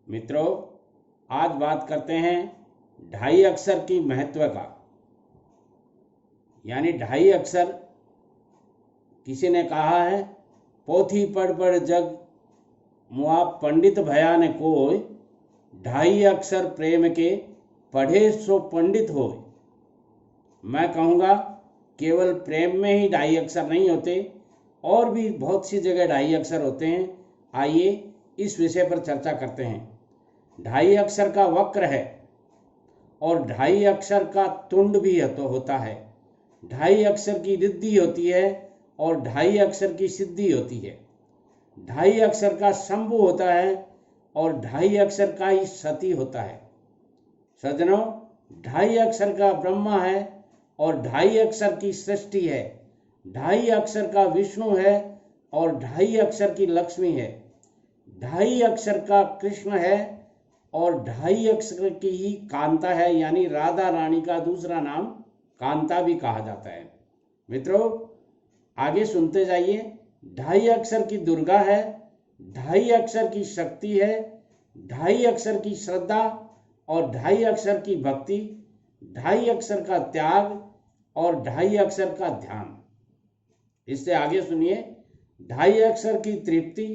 मित्रों, आज बात करते हैं ढाई अक्षर की महत्व का। यानी ढाई अक्षर, किसी ने कहा है, पोथी पढ़ जग मुआ पंडित भया ने कोय, ढाई अक्षर प्रेम के पढ़े सो पंडित होय। मैं कहूँगा केवल प्रेम में ही ढाई अक्षर नहीं होते, और भी बहुत सी जगह ढाई अक्षर होते हैं। आइए इस विषय पर चर्चा करते हैं। ढाई अक्षर का वक्र है और ढाई अक्षर का तुंड भी तो होता है। ढाई अक्षर की रिद्धि होती है और ढाई अक्षर की सिद्धि होती है। ढाई अक्षर का शंभु होता है और ढाई अक्षर का ही सती होता है। सज्जनों, ढाई अक्षर का ब्रह्मा है और ढाई अक्षर की सृष्टि है। ढाई अक्षर का विष्णु है और ढाई अक्षर की लक्ष्मी है। ढाई अक्षर का कृष्ण है और ढाई अक्षर की ही कांता है, यानी राधा रानी का दूसरा नाम कांता भी कहा जाता है। मित्रों, आगे सुनते जाइए। ढाई अक्षर की दुर्गा है, ढाई अक्षर की शक्ति है, ढाई अक्षर की श्रद्धा और ढाई अक्षर की भक्ति, ढाई अक्षर का त्याग और ढाई अक्षर का ध्यान। इससे आगे सुनिए। ढाई अक्षर की तृप्ति,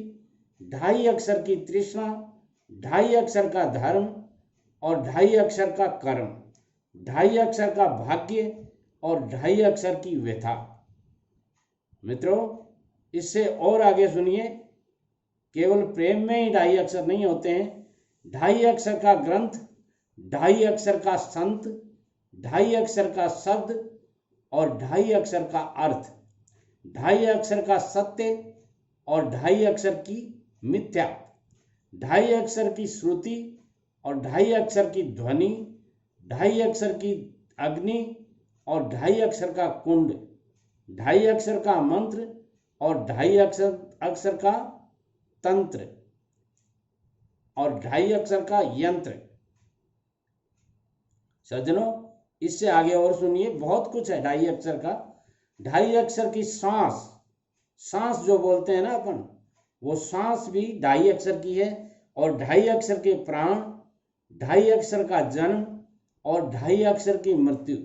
ढाई अक्षर की तृष्णा, ढाई अक्षर का धर्म और ढाई अक्षर का कर्म, ढाई अक्षर का भाग्य और ढाई अक्षर की व्यथा। मित्रों, इससे और आगे सुनिए। केवल प्रेम में ही ढाई अक्षर नहीं होते हैं। ढाई अक्षर का ग्रंथ, ढाई अक्षर का संत, ढाई अक्षर का शब्द और ढाई अक्षर का अर्थ, ढाई अक्षर का सत्य और ढाई अक्षर की मिथ्या, ढाई अक्षर की श्रुति और ढाई अक्षर की ध्वनि, ढाई अक्षर की अग्नि और ढाई अक्षर का कुंड, ढाई अक्षर का मंत्र और ढाई अक्षर का तंत्र और ढाई अक्षर का यंत्र। सज्जनों, इससे आगे और सुनिए। बहुत कुछ है ढाई अक्षर का। ढाई अक्षर की सांस जो बोलते हैं ना अपन, वो सांस भी ढाई अक्षर की है। और ढाई अक्षर के प्राण, ढाई अक्षर का जन्म और ढाई अक्षर की मृत्यु,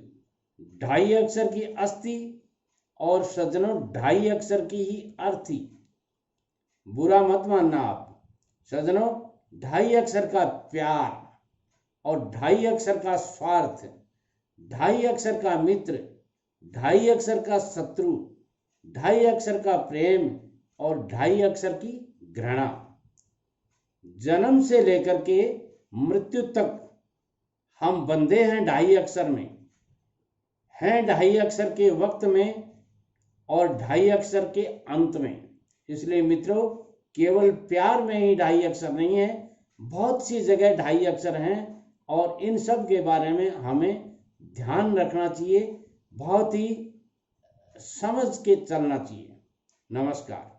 ढाई अक्षर की अस्थि और सज्जनों ढाई अक्षर की ही अर्थी। बुरा मत मानना आप। सज्जनों, ढाई अक्षर का प्यार और ढाई अक्षर का स्वार्थ, ढाई अक्षर का मित्र, ढाई अक्षर का शत्रु, ढाई अक्षर का प्रेम और ढाई अक्षर की घृणा। जन्म से लेकर के मृत्यु तक हम बंधे हैं ढाई अक्षर में, हैं ढाई अक्षर के वक्त में और ढाई अक्षर के अंत में। इसलिए मित्रों, केवल प्यार में ही ढाई अक्षर नहीं है, बहुत सी जगह ढाई अक्षर हैं और इन सब के बारे में हमें ध्यान रखना चाहिए, बहुत ही समझ के चलना चाहिए। नमस्कार।